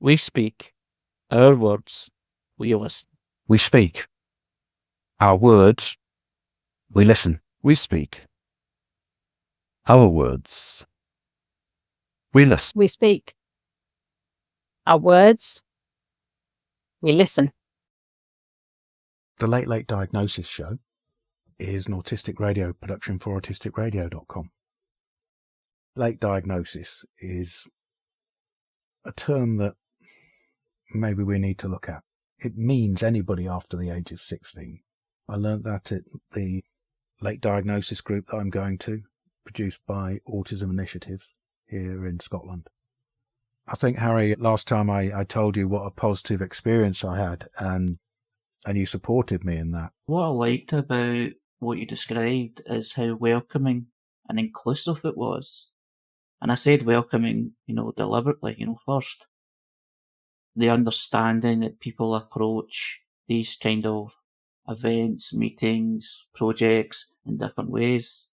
We speak. Our words. We listen. We speak. Our words. We listen. We speak. Our words. We listen. We speak. Our words. We listen. The Late Late Diagnosis Show is an autistic radio production for autisticradio.com. Late diagnosis is a term that maybe we need to look at. It means anybody after the age of 16. I learnt that at the late diagnosis group that I'm going to, produced by Autism Initiatives here in Scotland. I think, Harry, last time I told you what a positive experience I had, and you supported me in that. What I liked about what you described is how welcoming and inclusive it was. And I said welcoming, deliberately, first. The understanding that people approach these kind of events, meetings, projects in different ways.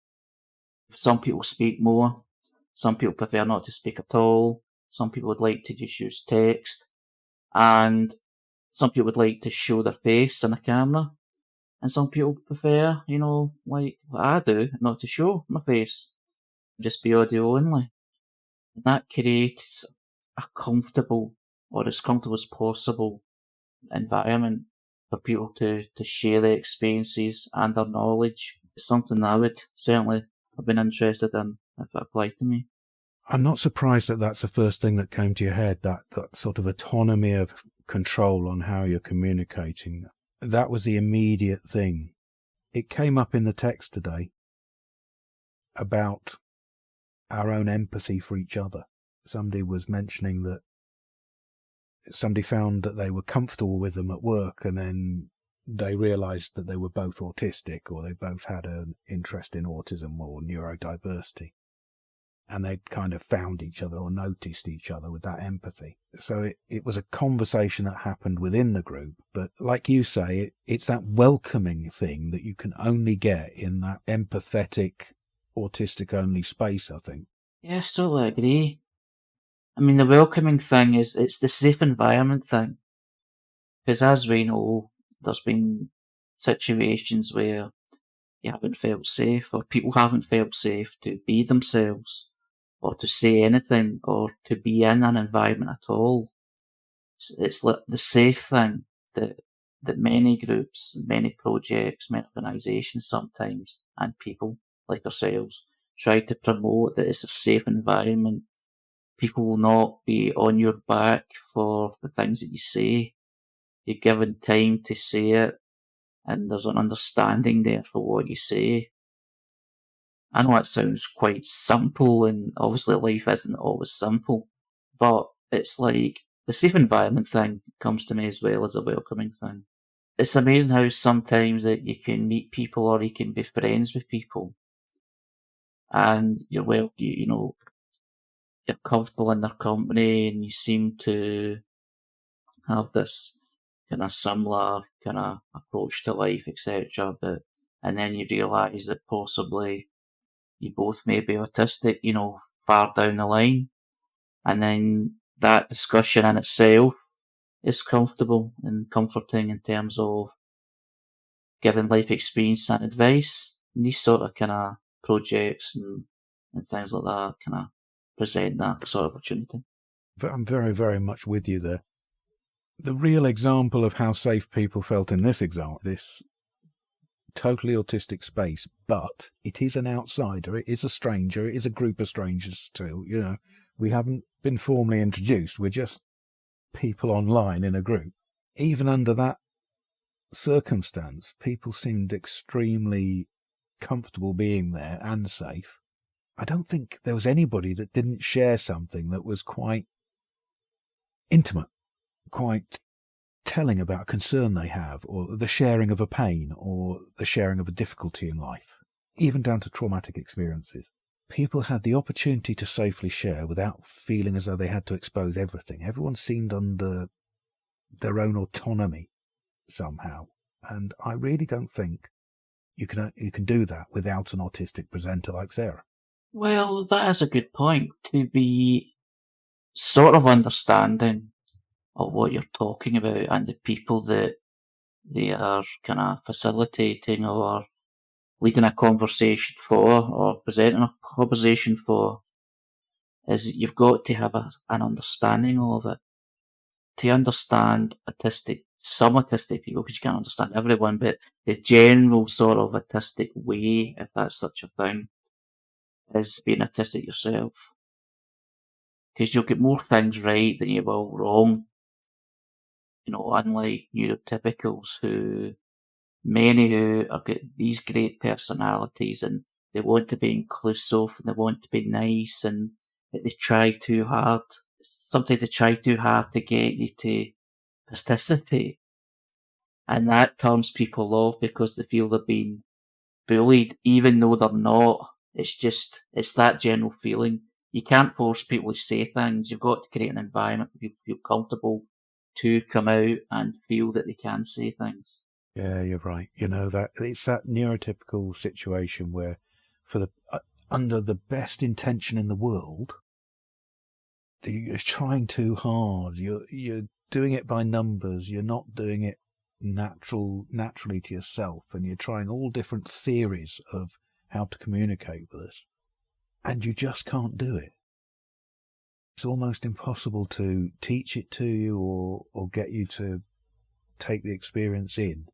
Some people speak more. Some people prefer not to speak at all. Some people would like to just use text. And some people would like to show their face in a camera. And some people prefer, like what I do, not to show my face. Just be audio only. And that creates a comfortable, or as comfortable as possible, environment for people to share their experiences and their knowledge. It's something I would certainly have been interested in if it applied to me. I'm not surprised that that's the first thing that came to your head, that sort of autonomy of control on how you're communicating. That was the immediate thing. It came up in the text today about our own empathy for each other. Somebody was mentioning that somebody found that they were comfortable with them at work, and then they realised that they were both autistic, or they both had an interest in autism or neurodiversity. And they'd kind of found each other or noticed each other with that empathy. So it was a conversation that happened within the group. But like you say, it's that welcoming thing that you can only get in that empathetic, autistic-only space, I think. Yes, totally agree. I mean, the welcoming thing it's the safe environment thing. Because as we know, there's been situations where you haven't felt safe, or people haven't felt safe to be themselves, or to say anything, or to be in an environment at all. It's like the safe thing that many groups, many projects, many organisations sometimes, and people like ourselves try to promote, that it's a safe environment. People will not be on your back for the things that you say. You're given time to say it, and there's an understanding there for what you say. I know it sounds quite simple, and obviously life isn't always simple, but it's like the safe environment thing comes to me as well as a welcoming thing. It's amazing how sometimes that you can meet people, or you can be friends with people, and you're you're comfortable in their company, and you seem to have this kind of similar kind of approach to life, etc. And then you realise that possibly you both may be autistic, far down the line. And then that discussion in itself is comfortable and comforting in terms of giving life experience and advice. And these sort of kind of projects and things like that kind of present that sort of opportunity. I'm very, very much with you there. The real example of how safe people felt in this example, this totally autistic space, but it is an outsider, it is a stranger, it is a group of strangers too, we haven't been formally introduced, we're just people online in a group. Even under that circumstance, people seemed extremely comfortable being there and safe. I don't think there was anybody that didn't share something that was quite intimate, quite telling about a concern they have, or the sharing of a pain, or the sharing of a difficulty in life, even down to traumatic experiences. People had the opportunity to safely share without feeling as though they had to expose everything. Everyone seemed under their own autonomy somehow, and I really don't think you can do that without an autistic presenter like Sarah. Well, that is a good point. To be sort of understanding of what you're talking about and the people that they are kind of facilitating or leading a conversation for or presenting a conversation for, is you've got to have an understanding of it. To understand some autistic people, because you can't understand everyone, but the general sort of autistic way, if that's such a thing, is being autistic yourself. Because you'll get more things right than you will wrong. Unlike neurotypicals many who are get these great personalities and they want to be inclusive and they want to be nice and they try too hard. Sometimes they try too hard to get you to participate. And that turns people off because they feel they're being bullied, even though they're not. It's that general feeling. You can't force people to say things. You've got to create an environment where people feel comfortable to come out and feel that they can say things. Yeah, you're right. That it's that neurotypical situation where, under the best intention in the world, you're trying too hard. You're doing it by numbers. You're not doing it naturally to yourself, and you're trying all different theories of how to communicate with us, and you just can't do it. It's almost impossible to teach it to you or get you to take the experience in.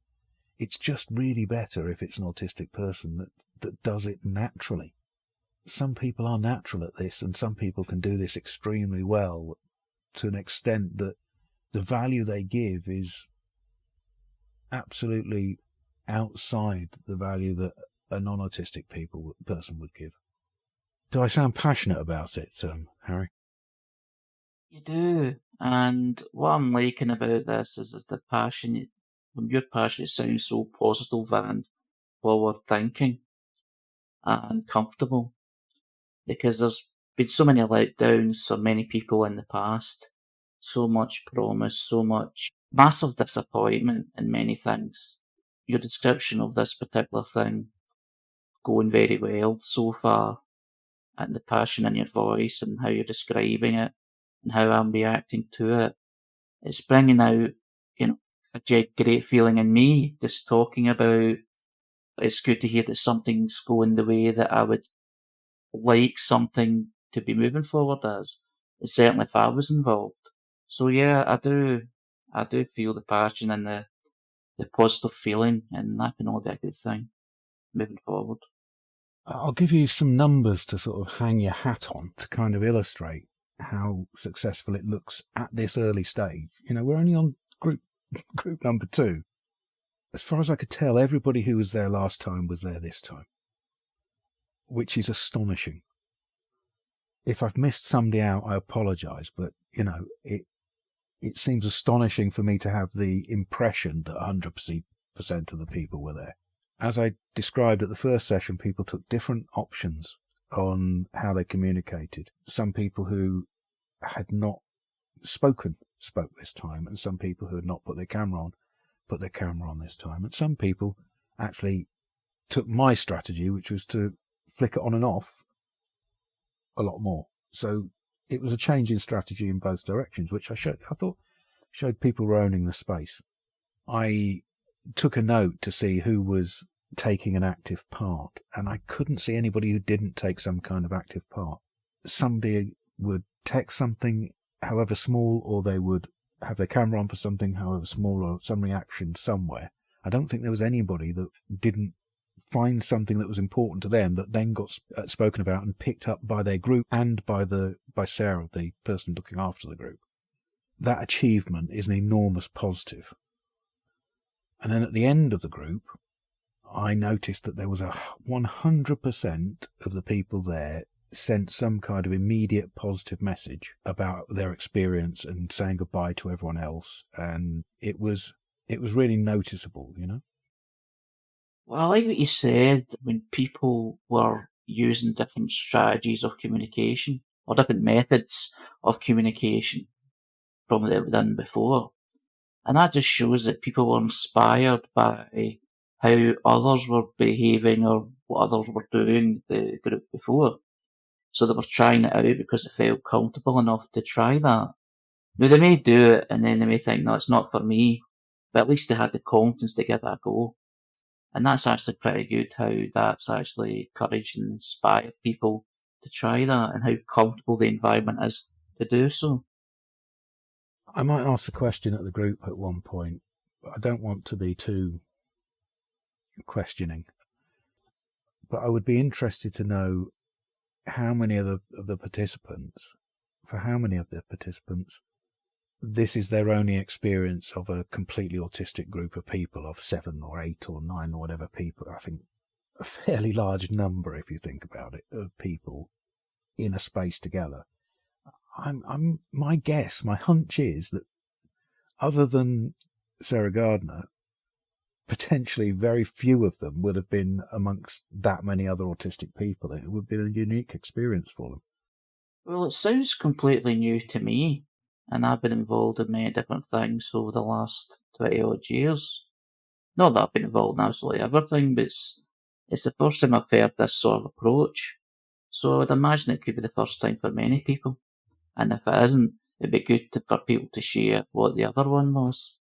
It's just really better if it's an autistic person that does it naturally. Some people are natural at this, and some people can do this extremely well to an extent that the value they give is absolutely outside the value that a non-autistic person would give. Do I sound passionate about it, Harry? You do. And what I'm liking about this is the passion. When you're passionate, it sounds so positive and forward thinking and comfortable. Because there's been so many letdowns for many people in the past. So much promise, so much massive disappointment in many things. Your description of this particular thing going very well so far, and the passion in your voice and how you're describing it and how I'm reacting to it, it's bringing out, a great feeling in me just talking about. It's good to hear that something's going the way that I would like something to be moving forward as. Certainly if I was involved. So yeah, I do feel the passion and the positive feeling, and that can only be a good thing moving forward. I'll give you some numbers to sort of hang your hat on to kind of illustrate how successful it looks at this early stage. We're only on group number 2. As far as I could tell, everybody who was there last time was there this time, which is astonishing. If I've missed somebody out, I apologise, but, it seems astonishing for me to have the impression that 100% of the people were there. As I described at the first session, people took different options on how they communicated. Some people who had not spoke this time, and some people who had not put their camera on this time, and some people actually took my strategy, which was to flick it on and off a lot more. So it was a change in strategy in both directions, which I thought showed people were owning the space. I took a note to see who was taking an active part, and I couldn't see anybody who didn't take some kind of active part. Somebody would text something, however small, or they would have their camera on for something, however small, or some reaction somewhere. I don't think there was anybody that didn't find something that was important to them that then got spoken about and picked up by their group and by Sarah, the person looking after the group. That achievement is an enormous positive. And then at the end of the group, I noticed that there was 100% of the people there sent some kind of immediate positive message about their experience and saying goodbye to everyone else. And it was really noticeable, Well, I like what you said when people were using different strategies of communication or different methods of communication from what they've done before. And that just shows that people were inspired by how others were behaving or what others were doing the group before. So they were trying it out because they felt comfortable enough to try that. Now, they may do it and then they may think, no, it's not for me, but at least they had the confidence to give it a go. And that's actually pretty good, how that's actually encouraged and inspired people to try that, and how comfortable the environment is to do so. I might ask the question at the group at one point, but I don't want to be too questioning. But I would be interested to know how many of the participants, this is their only experience of a completely autistic group of people, of 7 or 8 or 9 or whatever people. I think a fairly large number, if you think about it, of people in a space together. My guess, my hunch is that other than Sarah Gardiner, potentially very few of them would have been amongst that many other autistic people. It would be a unique experience for them. Well, it sounds completely new to me, and I've been involved in many different things over the last 20 odd years. Not that I've been involved in absolutely everything, but it's the first time I've heard this sort of approach. So I would imagine it could be the first time for many people. And if it isn't, it'd be good for people to share what the other one was.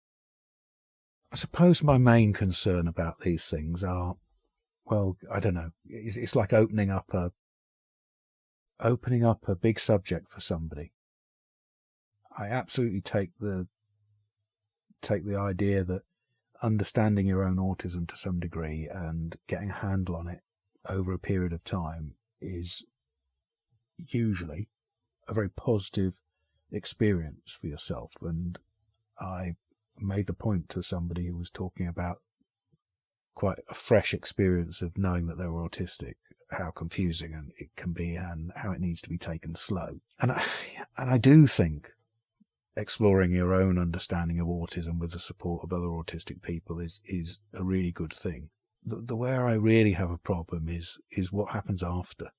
I suppose my main concern about these things are, well, I don't know. It's like opening up a big subject for somebody. I absolutely take the idea that understanding your own autism to some degree and getting a handle on it over a period of time is usually a very positive experience for yourself. And I made the point to somebody who was talking about quite a fresh experience of knowing that they were autistic, how confusing and it can be and how it needs to be taken slow. And I do think exploring your own understanding of autism with the support of other autistic people is a really good thing. The where I really have a problem is what happens after.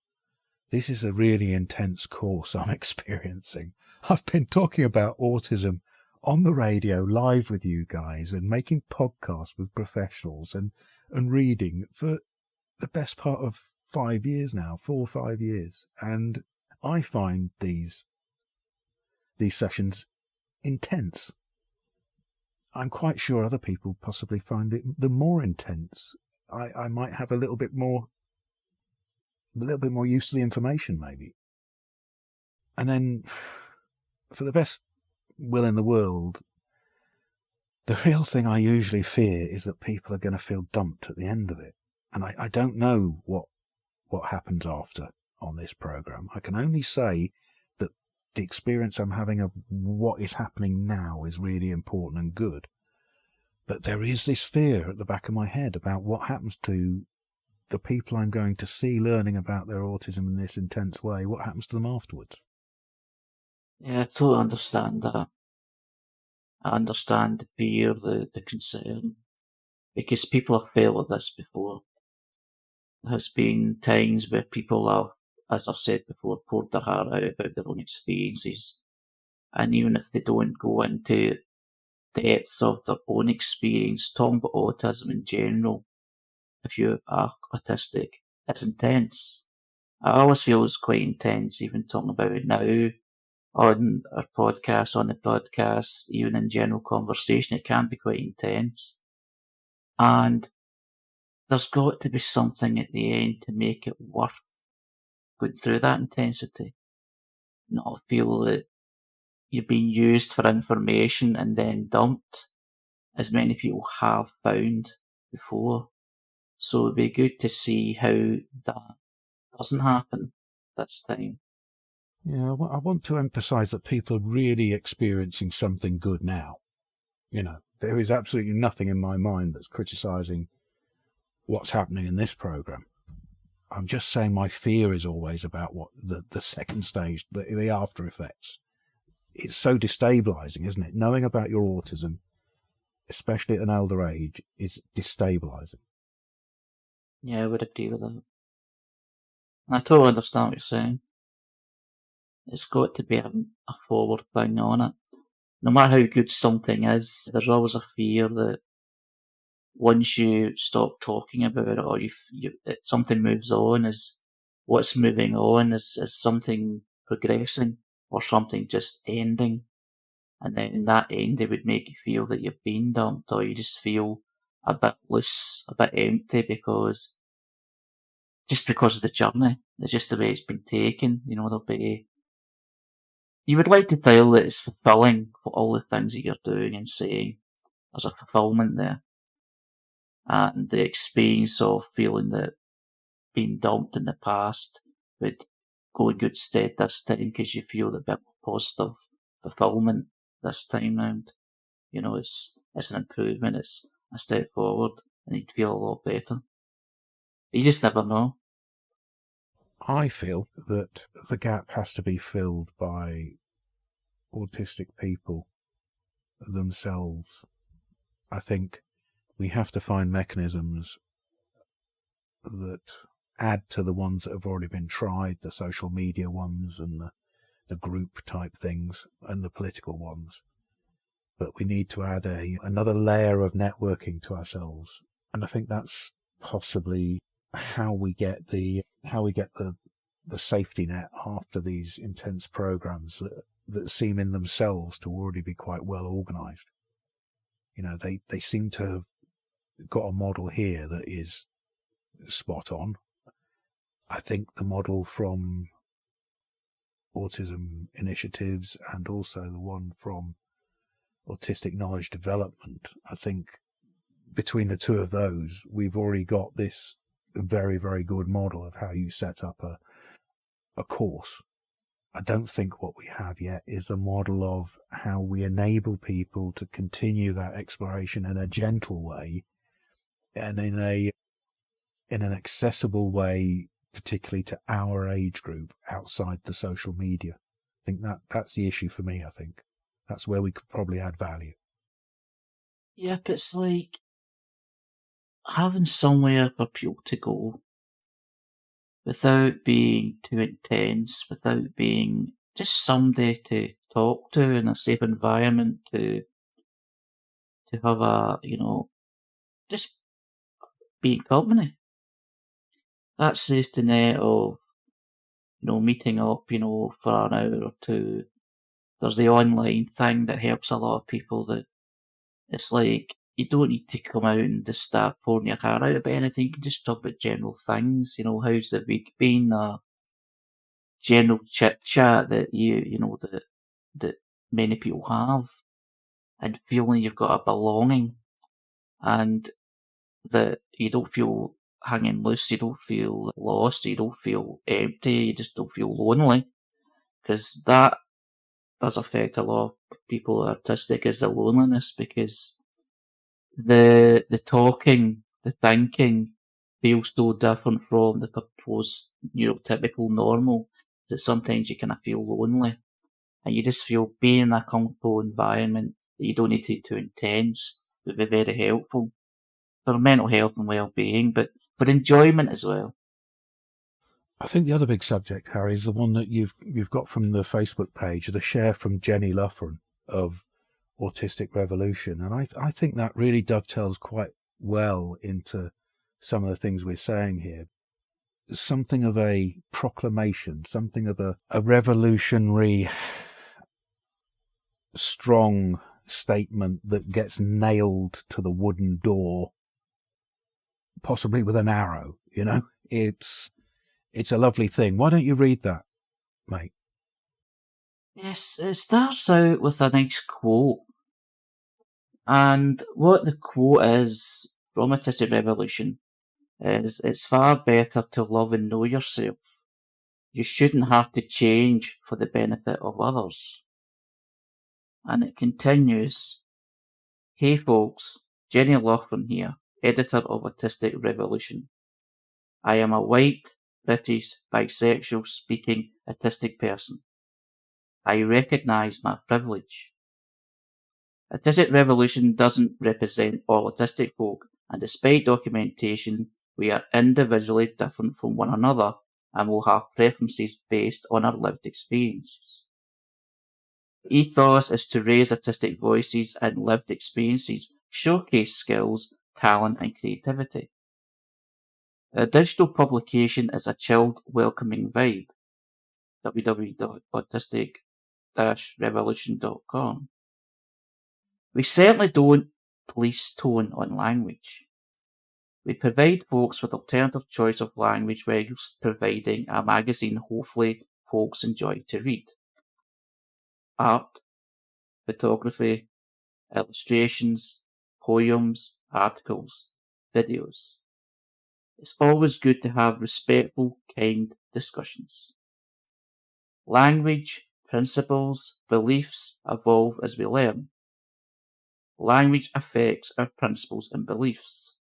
This is a really intense course I'm experiencing. I've been talking about autism on the radio live with you guys and making podcasts with professionals and reading for the best part of 5 years now, 4 or 5 years. And I find these sessions intense. I'm quite sure other people possibly find it the more intense. I might have a little bit more use to the information, maybe. And then, for the best will in the world, the real thing I usually fear is that people are going to feel dumped at the end of it. And I don't know what happens after on this program. I can only say that the experience I'm having of what is happening now is really important and good. But there is this fear at the back of my head about what happens to the people I'm going to see learning about their autism in this intense way. What happens to them afterwards? Yeah, I totally understand that. I understand the fear, the concern, because people have failed at this before. There has been times where people have, as I've said before, poured their heart out about their own experiences. And even if they don't go into depth of their own experience, talking about autism in general, if you are autistic, it's intense. I always feel it's quite intense, even talking about it now on our podcast, on the podcast, even in general conversation, it can be quite intense. And there's got to be something at the end to make it worth going through that intensity. Not feel that you're being used for information and then dumped, as many people have found before. So it'd be good to see how that doesn't happen this time. Yeah, I want to emphasise that people are really experiencing something good now. You know, there is absolutely nothing in my mind that's criticising what's happening in this program. I'm just saying my fear is always about what the second stage, the after effects. It's so destabilising, isn't it? Knowing about your autism, especially at an older age, is destabilising. Yeah, I would agree with that. And I totally understand what you're saying. It's got to be a forward thing on it. No matter how good something is, there's always a fear that once you stop talking about it, or something moves on, is what's moving on is something progressing or something just ending. and then in that end it would make you feel that you've been dumped, or you just feel a bit loose, a bit empty because of the journey. It's just the way it's been taken. There'll be. You would like to feel that it's fulfilling for all the things that you're doing and saying. There's a fulfillment there. And the experience of feeling that being dumped in the past would go in good stead this time because you feel a bit more positive fulfillment this time round. It's an improvement, it's a step forward, and you'd feel a lot better. You just never know. I feel that the gap has to be filled by autistic people themselves. I think we have to find mechanisms that add to the ones that have already been tried, the social media ones and the group type things and the political ones. But we need to add another layer of networking to ourselves. And I think that's possibly how we get the safety net after these intense programs that seem in themselves to already be quite well organized. They seem to have got a model here that is spot on. I think the model from Autism Initiatives and also the one from Autistic Knowledge Development, I think between the two of those, we've already got this very, very good model of how you set up a course. I don't think what we have yet is the model of how we enable people to continue that exploration in a gentle way and in an accessible way, particularly to our age group outside the social media. I think that's the issue for me. I think that's where we could probably add value. Yep, it's like having somewhere for people to go without being too intense, without being just somebody to talk to in a safe environment, to have just be company. That safety net of, meeting up, for an hour or two. There's the online thing that helps a lot of people, that it's like, you don't need to come out and just start pouring your heart out about anything. You can just talk about general things, how's the week been, general chit chat that that many people have, and feeling you've got a belonging, and that you don't feel hanging loose, you don't feel lost, you don't feel empty, you just don't feel lonely, because that does affect a lot of people who are autistic, is the loneliness, because the talking, the thinking feels so different from the proposed neurotypical normal that sometimes you kind of feel lonely, and you just feel being in a comfortable environment that you don't need to be too intense would be very helpful for mental health and well-being, but for enjoyment as well. I think the other big subject, Harry, is the one that you've got from the Facebook page, the share from Jenny Luffren of Autistic Revolution. And I think that really dovetails quite well into some of the things we're saying here. Something of a proclamation, something of a revolutionary, strong statement that gets nailed to the wooden door, possibly with an arrow, It's a lovely thing. Why don't you read that, mate? Yes, it starts out with a nice quote. And what the quote is from Autistic Revolution is, it's far better to love and know yourself. You shouldn't have to change for the benefit of others. And it continues, hey folks, Jenny Laughlin here, editor of Autistic Revolution. I am a white, British, bisexual speaking autistic person. I recognise my privilege. Autistic Revolution doesn't represent all autistic folk, and despite documentation, we are individually different from one another and will have preferences based on our lived experiences. The ethos is to raise autistic voices and lived experiences, showcase skills, talent and creativity. The digital publication is a chilled, welcoming vibe. www.autistic-revolution.com. We certainly don't police tone on language. We provide folks with alternative choice of language whilst providing a magazine hopefully folks enjoy to read. Art, photography, illustrations, poems, articles, videos. It's always good to have respectful, kind discussions. Language, principles, beliefs evolve as we learn. Language affects our principles and beliefs.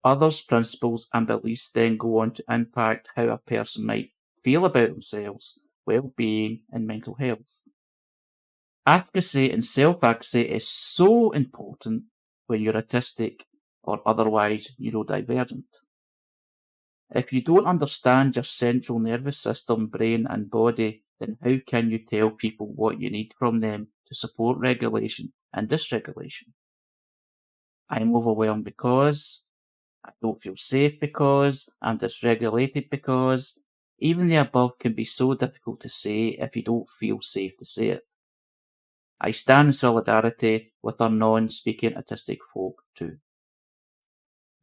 Others' principles and beliefs then go on to impact how a person might feel about themselves, well-being and mental health. Advocacy and self-advocacy is so important when you're autistic or otherwise neurodivergent. If you don't understand your central nervous system, brain and body, then how can you tell people what you need from them to support regulation and dysregulation? I'm overwhelmed because, I don't feel safe because, I'm dysregulated because, even the above can be so difficult to say if you don't feel safe to say it. I stand in solidarity with our non-speaking autistic folk too.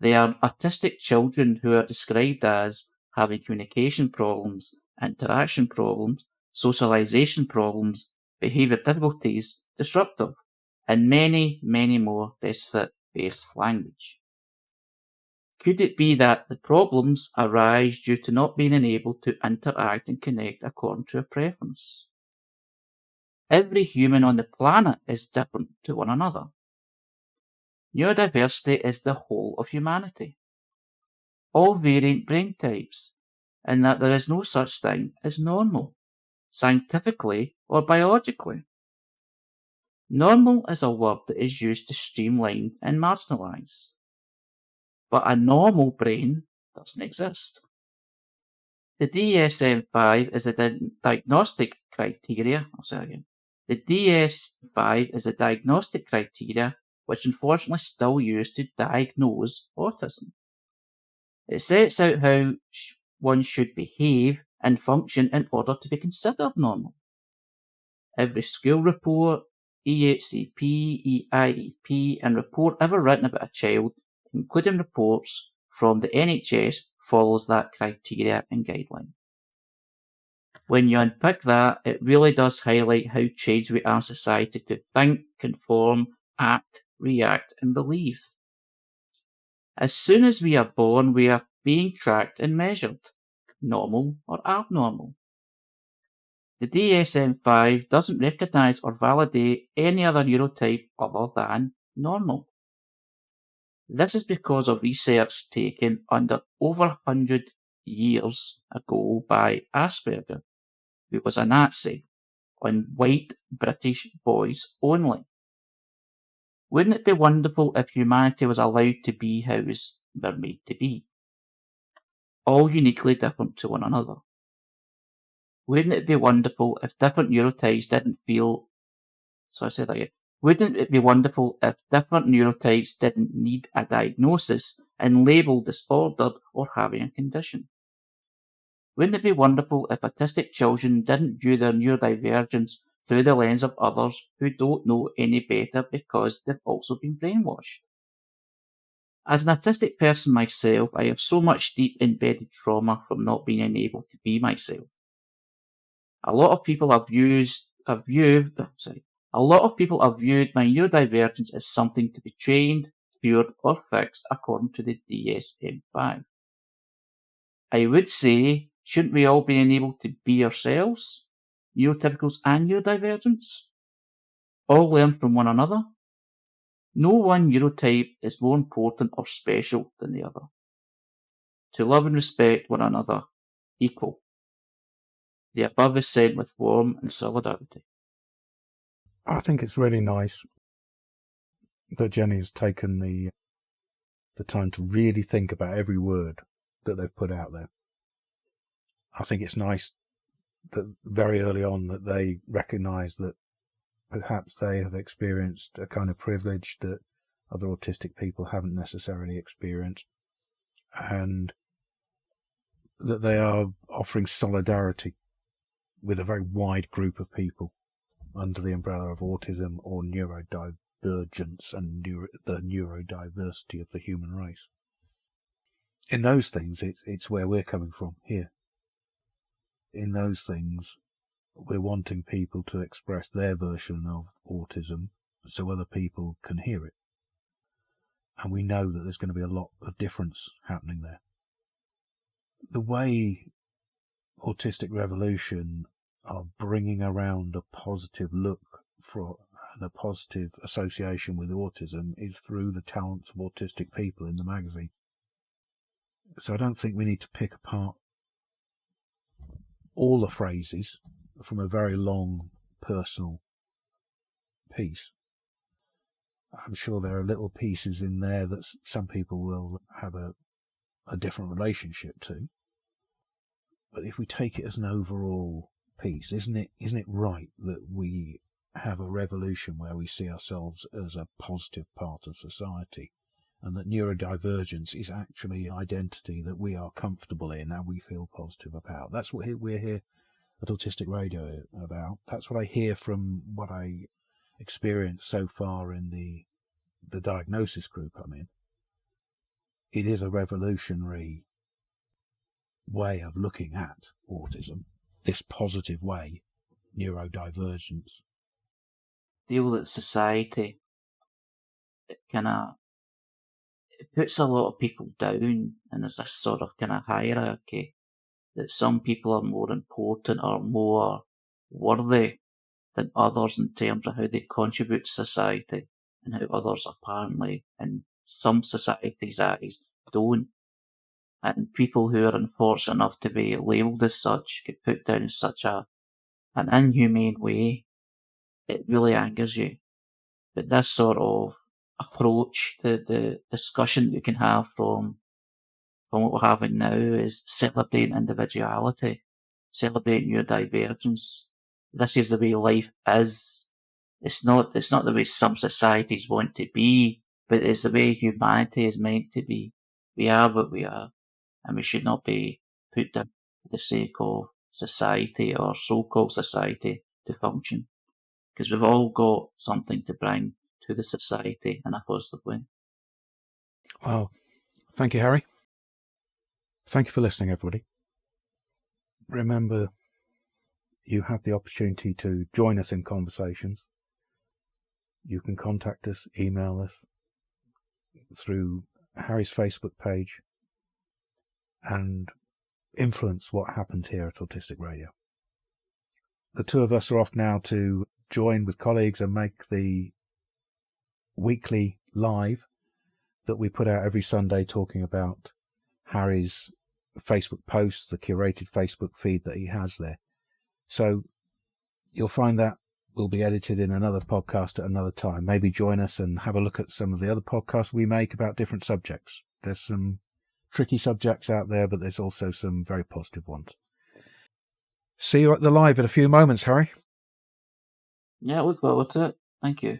They are autistic children who are described as having communication problems, interaction problems, socialization problems, behaviour difficulties, disruptive, and many, many more desert-based language. Could it be that the problems arise due to not being able to interact and connect according to a preference? Every human on the planet is different to one another. Neurodiversity is the whole of humanity. All variant brain types, and that there is no such thing as normal, scientifically or biologically. Normal is a word that is used to streamline and marginalise. But a normal brain doesn't exist. The DSM-5 is a diagnostic criteria. The DSM-5 is a diagnostic criteria which unfortunately is still used to diagnose autism. It sets out how one should behave and function in order to be considered normal. Every school report, EHCP, EIEP, and report ever written about a child, including reports from the NHS, follows that criteria and guideline. When you unpick that, it really does highlight how changed we are in society to think, conform, act, react, and believe. As soon as we are born, we are being tracked and measured, normal or abnormal. The DSM-5 doesn't recognise or validate any other neurotype other than normal. This is because of research taken under over 100 years ago by Asperger, who was a Nazi, on white British boys only. Wouldn't it be wonderful if humanity was allowed to be how we're made to be? All uniquely different to one another. Wouldn't it be wonderful if different neurotypes Wouldn't it be wonderful if different neurotypes didn't need a diagnosis and labelled disordered or having a condition? Wouldn't it be wonderful if autistic children didn't view their neurodivergence through the lens of others who don't know any better because they've also been brainwashed? As an autistic person myself, I have so much deep embedded trauma from not being able to be myself. A lot of people have viewed my neurodivergence as something to be trained, cured, or fixed according to the DSM-5. I would say, shouldn't we all be enabled to be ourselves, neurotypicals and neurodivergents? All learn from one another? No one neurotype is more important or special than the other. To love and respect one another, equal. The above is said with warmth and solidarity. I think it's really nice that Jenny has taken the time to really think about every word that they've put out there. I think it's nice that very early on that they recognise that perhaps they have experienced a kind of privilege that other autistic people haven't necessarily experienced, and that they are offering solidarity with a very wide group of people under the umbrella of autism or neurodivergence and the neurodiversity of the human race. In those things, it's where we're coming from here. In those things, we're wanting people to express their version of autism so other people can hear it. And we know that there's going to be a lot of difference happening there. The way Autistic Revolution are bringing around a positive look for and a positive association with autism is through the talents of autistic people in the magazine. So I don't think we need to pick apart all the phrases from a very long personal piece. I'm sure there are little pieces in there that some people will have a different relationship to. But if we take it as an overall piece, isn't it right that we have a revolution where we see ourselves as a positive part of society, and that neurodivergence is actually an identity that we are comfortable in and we feel positive about? That's what we're here at Autistic Radio about. That's what I hear from what I experienced so far in the diagnosis group I'm in. It is a revolutionary way of looking at autism, this positive way, neurodivergence. Feel that society, it puts a lot of people down, and there's this sort of kind of hierarchy that some people are more important or more worthy than others in terms of how they contribute to society, and how others apparently, in some societies' eyes, don't. And people who are unfortunate enough to be labelled as such get put down in such an inhumane way. It really angers you. But this sort of approach, the discussion that you can have from what we're having now is celebrating individuality, celebrating your divergence. This is the way life is. It's not the way some societies want to be, but it's the way humanity is meant to be. We are what we are, and we should not be put down for the sake of society or so-called society to function. Because we've all got something to bring to the society in a positive way. Well, thank you, Harry. Thank you for listening, everybody. Remember, you have the opportunity to join us in conversations. You can contact us, email us through Harry's Facebook page, and influence what happens here at Autistic Radio. The two of us are off now to join with colleagues and make the weekly live that we put out every Sunday, talking about Harry's Facebook posts, the curated Facebook feed that he has there. So you'll find that will be edited in another podcast at another time. Maybe join us and have a look at some of the other podcasts we make about different subjects. There's some tricky subjects out there, but there's also some very positive ones. See you at the live in a few moments, Harry. Yeah, look forward to it. Thank you.